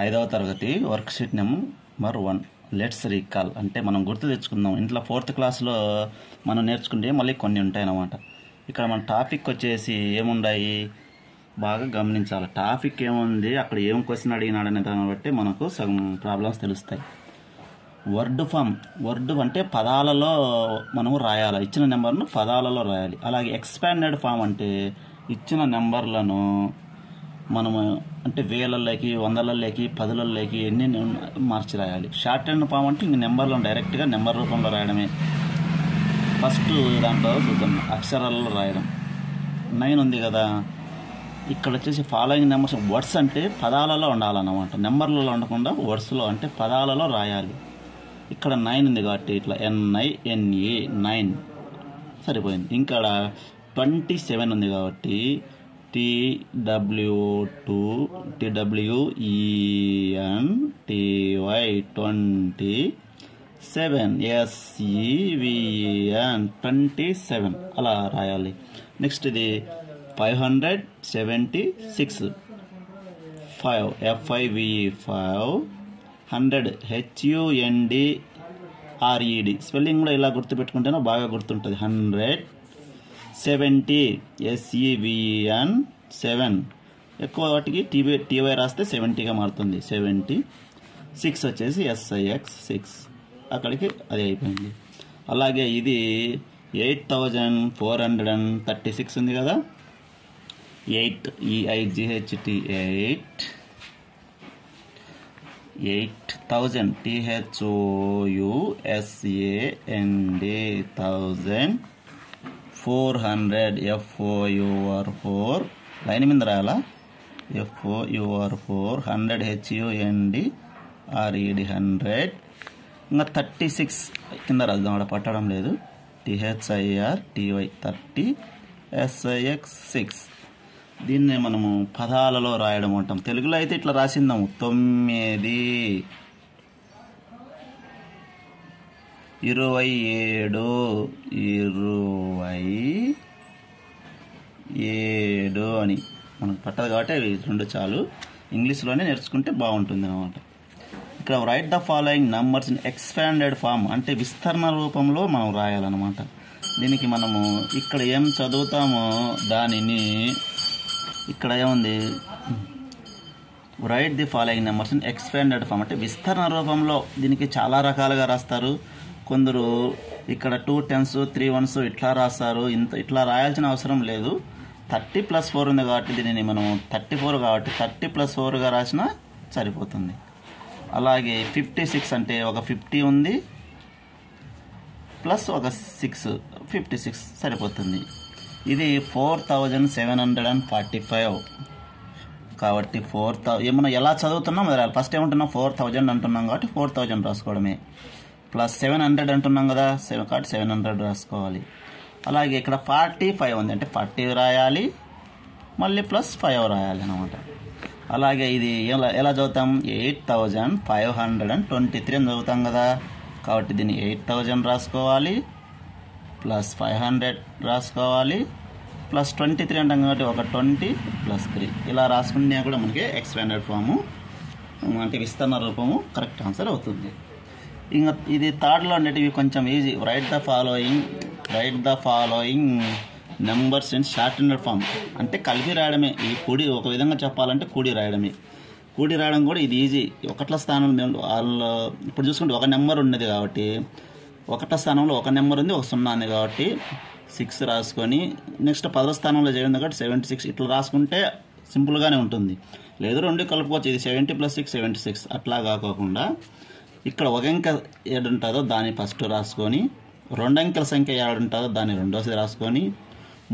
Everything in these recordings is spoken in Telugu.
ఐదవ తరగతి వర్క్షీట్ నెంబర్ 1 లెట్స్ రీకాల్ అంటే మనం గుర్తు తెచ్చుకుందాం. ఇంట్లో 4th క్లాస్లో మనం నేర్చుకుంటే మళ్ళీ కొన్ని ఉంటాయి అన్నమాట. ఇక్కడ మన టాపిక్ వచ్చేసి ఏముండాయి బాగా గమనించాలి. టాపిక్ ఏముంది, అక్కడ ఏం క్వశ్చన్ అడిగినాడు అనే దాన్ని బట్టి మనకు సగం ప్రాబ్లమ్స్ తెలుస్తాయి. వర్డ్ ఫామ్, వర్డ్ అంటే పదాలలో మనము రాయాలి, ఇచ్చిన నెంబర్ను పదాలలో రాయాలి. అలాగే ఎక్స్పాండెడ్ ఫామ్ అంటే ఇచ్చిన నెంబర్లను మనము అంటే వేలల్లోకి, వందలలోకి, పదులలోకి ఎన్ని మార్చి రాయాలి. షార్ట్ హ్యాండ్ ఫామ్ అంటే ఇంక నెంబర్లను డైరెక్ట్గా నెంబర్ రూపంలో రాయడమే. ఫస్ట్ దాంట్లో చూద్దాం, అక్షరాలలో రాయడం. 9 ఉంది కదా, ఇక్కడ వచ్చేసి ఫాలోయింగ్ నెంబర్స్. వర్డ్స్ అంటే పదాలలో ఉండాలన్నమాట, నెంబర్లలో ఉండకుండా వర్డ్స్లో అంటే పదాలలో రాయాలి. ఇక్కడ 9 ఉంది కాబట్టి ఇట్లా NINE 9 సరిపోయింది. ఇంకా 27 ఉంది కాబట్టి TWENTY 27 27 అలా రాయాలి. నెక్స్ట్ ఇది 576 5 100 HUNDRED స్పెల్లింగ్ కూడా ఇలా గుర్తుపెట్టుకుంటేనే బాగా గుర్తుంటుంది. 170 SEVEN 7 ఎక్కువ వాటికి TY రాస్తే 70గా మారుతుంది. 70 6 వచ్చేసి SIX 6 అక్కడికి అది అయిపోయింది. అలాగే ఇది 8436 ఉంది కదా, 8 EIGHT 8000 THOUSAND 1000 400 FOUR లైన్ మీద రాయాలా, FOUR 100 HUNDRED 100. ఇంకా 36 కింద రాద్దాం, అక్కడ పట్టడం లేదు. THIRTY 30 SIX 6. దీన్ని మనము పదాలలో రాయడం అంటాం. తెలుగులో అయితే ఇట్లా రాసిందాము, 9 27 27 అని మనకు పట్టదు కాబట్టి అవి 2 చాలు. ఇంగ్లీష్లోనే నేర్చుకుంటే బాగుంటుంది అన్నమాట. ఇక్కడ write the following numbers in expanded form అంటే విస్తరణ రూపంలో మనం రాయాలన్నమాట. దీనికి మనము ఇక్కడ ఏం చదువుతామో దానిని ఇక్కడ ఏముంది, write the following numbers in expanded form అంటే విస్తరణ రూపంలో. దీనికి చాలా రకాలుగా రాస్తారు. కొందరు ఇక్కడ 2 10s 3 1s ఇట్లా రాస్తారు. ఇట్లా రాయాల్సిన అవసరం లేదు. 30+4 ఉంది కాబట్టి దీనిని మనం 34 కాబట్టి 30+4గా రాసినా సరిపోతుంది. అలాగే 56 అంటే ఒక 50 ఉంది ప్లస్ ఒక 6 56 సరిపోతుంది. ఇది 4745 కాబట్టి 4000 ఏమన్నా ఎలా చదువుతున్నాం అది ఫస్ట్ ఏమంటున్నాం, 4000 అంటున్నాం కాబట్టి 4000 రాసుకోవడమే. ప్లస్ 700 అంటున్నాం కదా, కాబట్టి 700 రాసుకోవాలి. అలాగే ఇక్కడ 45 ఉంది అంటే 40 రాయాలి, మళ్ళీ ప్లస్ 5 రాయాలి అన్నమాట. అలాగే ఇది ఎలా చదువుతాం, 8523 అని చదువుతాం కదా, కాబట్టి దీన్ని 8000 రాసుకోవాలి, ప్లస్ 500 రాసుకోవాలి, ప్లస్ 23 అంటాం కాబట్టి ఒక 20 ప్లస్ 3 ఇలా రాసుకుంటే కూడా మనకి ఎక్స్పాండెడ్ ఫాము అంటే విస్తరణ రూపము కరెక్ట్ ఆన్సర్ అవుతుంది. ఇంకా ఇది థర్డ్లో ఉండేటివి కొంచెం easy. Write the following numbers in shorthand form అంటే కలిపి రాయడమే. ఈ కూడి ఒక విధంగా చెప్పాలంటే కూడి రాయడమే. కూడి రాయడం కూడా ఇది ఈజీ. 1వ స్థానంలో వాళ్ళు ఇప్పుడు చూసుకుంటే ఒక నెంబర్ ఉన్నది కాబట్టి 1వ స్థానంలో ఒక నెంబర్ ఉంది, ఒక 0 ఉంది కాబట్టి 6 రాసుకొని నెక్స్ట్ 10వ స్థానంలో చేయండి కాబట్టి 76 ఇట్లా రాసుకుంటే సింపుల్గానే ఉంటుంది. లేదు 2 కలుపుకోవచ్చు, ఇది 70 + 6 76 అట్లా కాకోకుండా ఇక్కడ ఒక అంకె ఏడు ఉంటుందో దాన్ని ఫస్ట్ రాసుకొని, 2 అంకెల సంఖ్య ఏడు ఉంటుందో దాన్ని రెండోసారి రాసుకొని,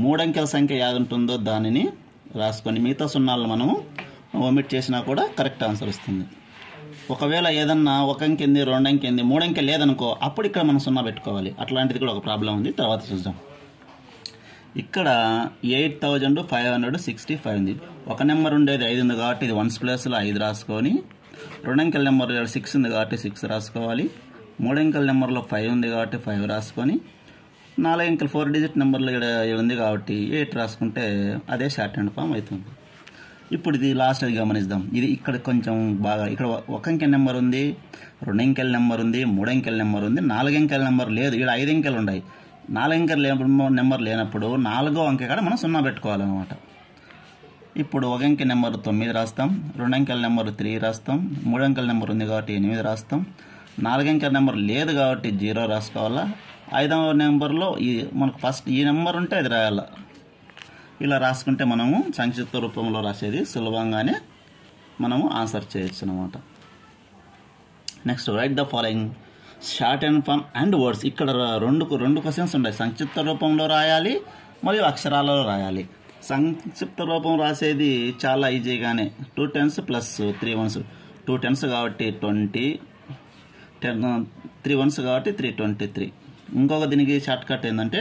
3 అంకెల సంఖ్య ఏది ఉంటుందో దానిని రాసుకొని మిగతా 0లు మనము ఒమిట్ చేసినా కూడా కరెక్ట్ ఆన్సర్ వస్తుంది. ఒకవేళ ఏదన్నా 1 అంకె ఉంది, 2 అంకె ఉంది, 3 అంకె లేదనుకో అప్పుడు ఇక్కడ మనం 0 పెట్టుకోవాలి. అట్లాంటిది కూడా ఒక ప్రాబ్లం ఉంది, తర్వాత చూద్దాం. ఇక్కడ 8565 ఉంది. ఒక నెంబర్ ఉండేది 5 ఉంది కాబట్టి ఇది 1s ప్లేస్లో 5 రాసుకొని, 2 అంకెల నెంబర్ 6 ఉంది కాబట్టి 6 రాసుకోవాలి, 3 అంకెల నెంబర్లో 5 ఉంది కాబట్టి 5 రాసుకొని, 4 అంకెల 4 డిజిట్ నెంబర్లో 7 ఉంది కాబట్టి 8 రాసుకుంటే అదే షార్ట్ హ్యాండ్ ఫామ్ అవుతుంది. ఇప్పుడు ఇది లాస్ట్ అది గమనిద్దాం. ఇది ఇక్కడ కొంచెం బాగా ఇక్కడ ఒక అంకె నెంబర్ ఉంది, 2 అంకెల నెంబర్ ఉంది, 3 అంకెల నెంబర్ ఉంది, 4 అంకెల నెంబర్ లేదు. ఇక్కడ 5 అంకెలు ఉన్నాయి. 4 అంకెల నెంబర్ లేనప్పుడు 4వ అంకె కాడ మనం 0 పెట్టుకోవాలన్నమాట. ఇప్పుడు 1 అంకె నెంబర్ 9 రాస్తాం, 2 అంకెల నెంబర్ 3 రాస్తాం, 3 అంకెల నెంబర్ ఉంది కాబట్టి 8 రాస్తాం, 4 అంకెల నెంబర్ లేదు కాబట్టి 0 రాసుకోవాలా. 5వ నెంబర్లో మనకు ఫస్ట్ ఈ నెంబర్ ఉంటే అది రాయాలి. ఇలా రాసుకుంటే మనము సంక్షిప్త రూపంలో రాసేది సులభంగానే మనము ఆన్సర్ చేయొచ్చు అన్నమాట. Next write the following shorthand form and words. ఇక్కడ రెండు క్వశ్చన్స్ ఉన్నాయి. సంక్షిప్త రూపంలో రాయాలి మరియు అక్షరాలలో రాయాలి. సంక్షిప్త రూపం రాసేది చాలా ఈజీగానే 2 10s + 3 1s. 2 10s కాబట్టి 20, 3 1s కాబట్టి 323. ఇంకొక దీనికి షార్ట్ కట్ ఏంటంటే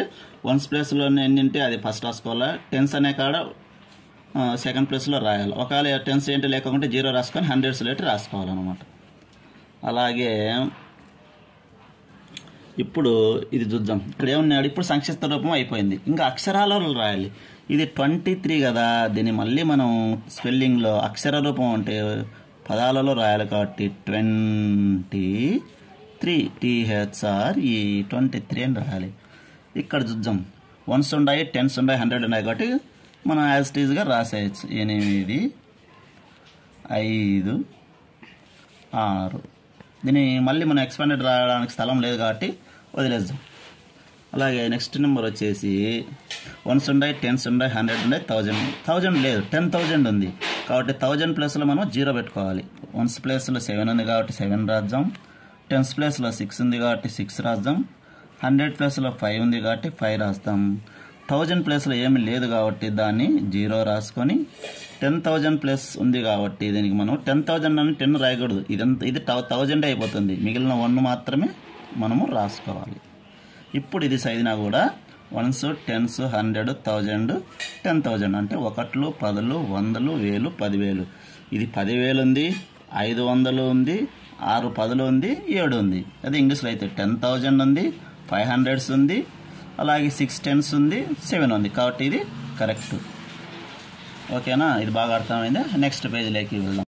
1s ప్లేస్లో ఎన్ని ఉంటే అది ఫస్ట్ రాసుకోవాలా. 10s అనే కాడ సెకండ్ ప్లేస్లో రాయాలి. ఒకవేళ 10s ఏంటి లేకుంటే 0 రాసుకొని 100s లేట్ రాసుకోవాలన్నమాట. అలాగే ఇప్పుడు ఇది చూద్దాం. ఇక్కడ ఏమన్నాడు, ఇప్పుడు సంక్షిప్త రూపం అయిపోయింది. ఇంకా అక్షరాలలో రాయాలి. ఇది 23 కదా, దీన్ని మళ్ళీ మనం స్పెల్లింగ్లో అక్షర రూపం అంటే పదాలలో రాయాలి కాబట్టి 23 THRE23 అని రాయాలి. ఇక్కడ చూద్దాం 1s ఉన్నాయి, 10s ఉన్నాయి, 100 ఉన్నాయి కాబట్టి మనం యాజ్ ఇట్ ఈజ్గా రాసేయచ్చు. 8 5 6. దీన్ని మళ్ళీ మనం ఎక్స్పాండెడ్ రాయడానికి స్థలం లేదు కాబట్టి వదిలేద్దాం. అలాగే నెక్స్ట్ నెంబర్ వచ్చేసి 1s ఉన్నాయి, 10s ఉన్నాయి, 100 ఉన్నాయి, 1000 లేదు, 10,000 ఉంది కాబట్టి 1000 ప్లేస్లో మనం 0 పెట్టుకోవాలి. 1s ప్లేస్లో 7 ఉంది కాబట్టి 7 రాద్దాం, 10s ప్లేస్లో 6 ఉంది కాబట్టి 6 రాద్దాం, 100 ప్లేస్లో 5 ఉంది కాబట్టి 5 రాస్తాం. 1000 ప్లేస్లో ఏమి లేదు కాబట్టి దాన్ని 0 రాసుకొని 10,000 ప్లస్ ఉంది కాబట్టి దీనికి మనం 10,000 అని 10 రాయకూడదు. ఇది 1000 అయిపోతుంది. మిగిలిన 1 మాత్రమే మనము రాసుకోవాలి. ఇప్పుడు ఇది సైదినా కూడా 1s 10s 100 1000 10,000 అంటే 1లు 10లు 100లు 1000 10,000. ఇది 10,000 ఉంది, 500 ఉంది, 6 10లు ఉంది, 7 ఉంది. అదే ఇంగ్లీష్లో అయితే 10,000 ఉంది, 500s ఉంది, అలాగే 6 10s ఉంది, 7 ఉంది కాబట్టి ఇది కరెక్ట్. ఓకేనా, ఇది బాగా అర్థమైందా? నెక్స్ట్ పేజీలోకి వెళ్దాం.